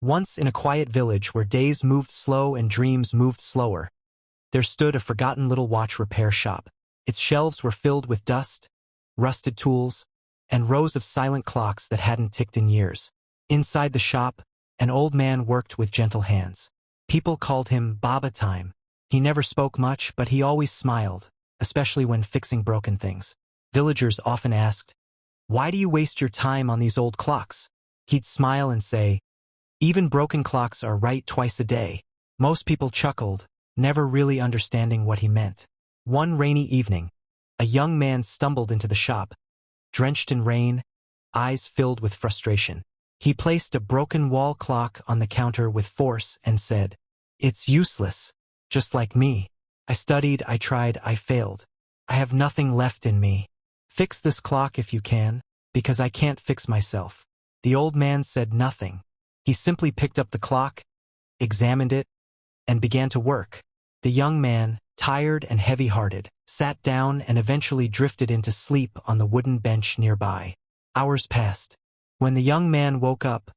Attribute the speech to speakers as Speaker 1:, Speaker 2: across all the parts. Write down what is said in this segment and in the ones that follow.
Speaker 1: Once in a quiet village where days moved slow and dreams moved slower, there stood a forgotten little watch repair shop. Its shelves were filled with dust, rusted tools, and rows of silent clocks that hadn't ticked in years. Inside the shop, an old man worked with gentle hands. People called him Baba Time. He never spoke much, but he always smiled, especially when fixing broken things. Villagers often asked, "Why do you waste your time on these old clocks?" He'd smile and say, "Even broken clocks are right twice a day." Most people chuckled, never really understanding what he meant. One rainy evening, a young man stumbled into the shop, drenched in rain, eyes filled with frustration. He placed a broken wall clock on the counter with force and said, "It's useless, just like me. I studied, I tried, I failed. I have nothing left in me. Fix this clock if you can, because I can't fix myself." The old man said nothing. He simply picked up the clock, examined it, and began to work. The young man, tired and heavy-hearted, sat down and eventually drifted into sleep on the wooden bench nearby. Hours passed. When the young man woke up,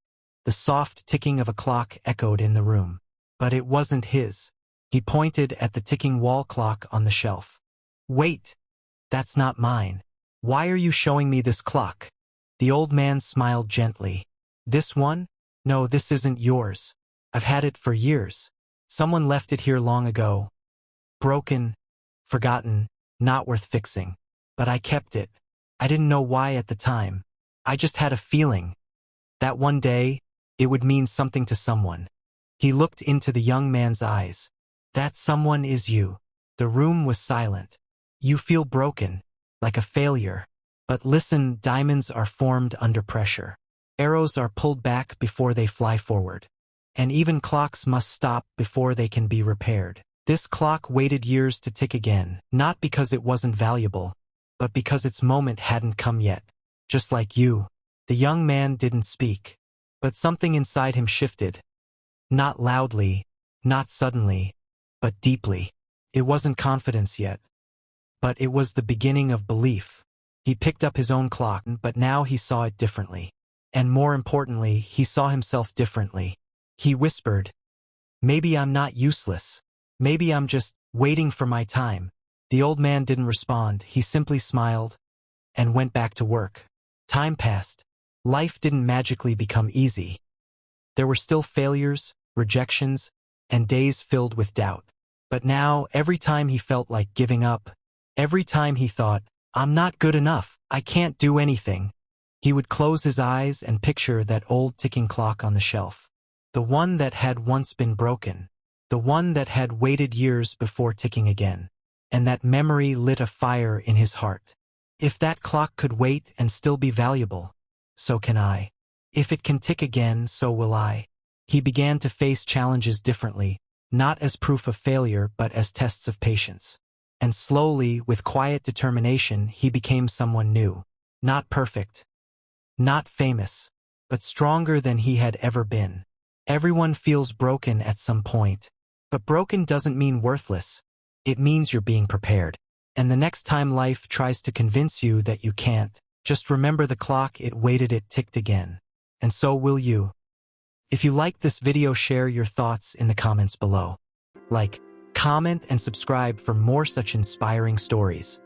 Speaker 1: the soft ticking of a clock echoed in the room. But it wasn't his. He pointed at the ticking wall clock on the shelf. "Wait, that's not mine. Why are you showing me this clock?" The old man smiled gently. "This one? No, this isn't yours. I've had it for years. Someone left it here long ago. Broken, forgotten, not worth fixing. But I kept it. I didn't know why at the time. I just had a feeling that one day it would mean something to someone." He looked into the young man's eyes. "That someone is you." The room was silent. "You feel broken, like a failure. But listen, diamonds are formed under pressure. Arrows are pulled back before they fly forward. And even clocks must stop before they can be repaired. This clock waited years to tick again, not because it wasn't valuable, but because its moment hadn't come yet. Just like you." The young man didn't speak, but something inside him shifted. Not loudly, not suddenly, but deeply. It wasn't confidence yet, but it was the beginning of belief. He picked up his own clock, but now he saw it differently. And more importantly, he saw himself differently. He whispered, "Maybe I'm not useless. Maybe I'm just waiting for my time." The old man didn't respond. He simply smiled and went back to work. Time passed. Life didn't magically become easy. There were still failures, rejections, and days filled with doubt. But now, every time he felt like giving up, every time he thought, "I'm not good enough, I can't do anything," he would close his eyes and picture that old ticking clock on the shelf. The one that had once been broken. The one that had waited years before ticking again. And that memory lit a fire in his heart. If that clock could wait and still be valuable, so can I. If it can tick again, so will I. He began to face challenges differently, not as proof of failure but as tests of patience. And slowly, with quiet determination, he became someone new. Not perfect, not famous, but stronger than he had ever been. Everyone feels broken at some point. But broken doesn't mean worthless. It means you're being prepared. And the next time life tries to convince you that you can't, just remember the clock it waited, it ticked again. And so will you. If you liked this video, share your thoughts in the comments below. Like, comment, and subscribe for more such inspiring stories.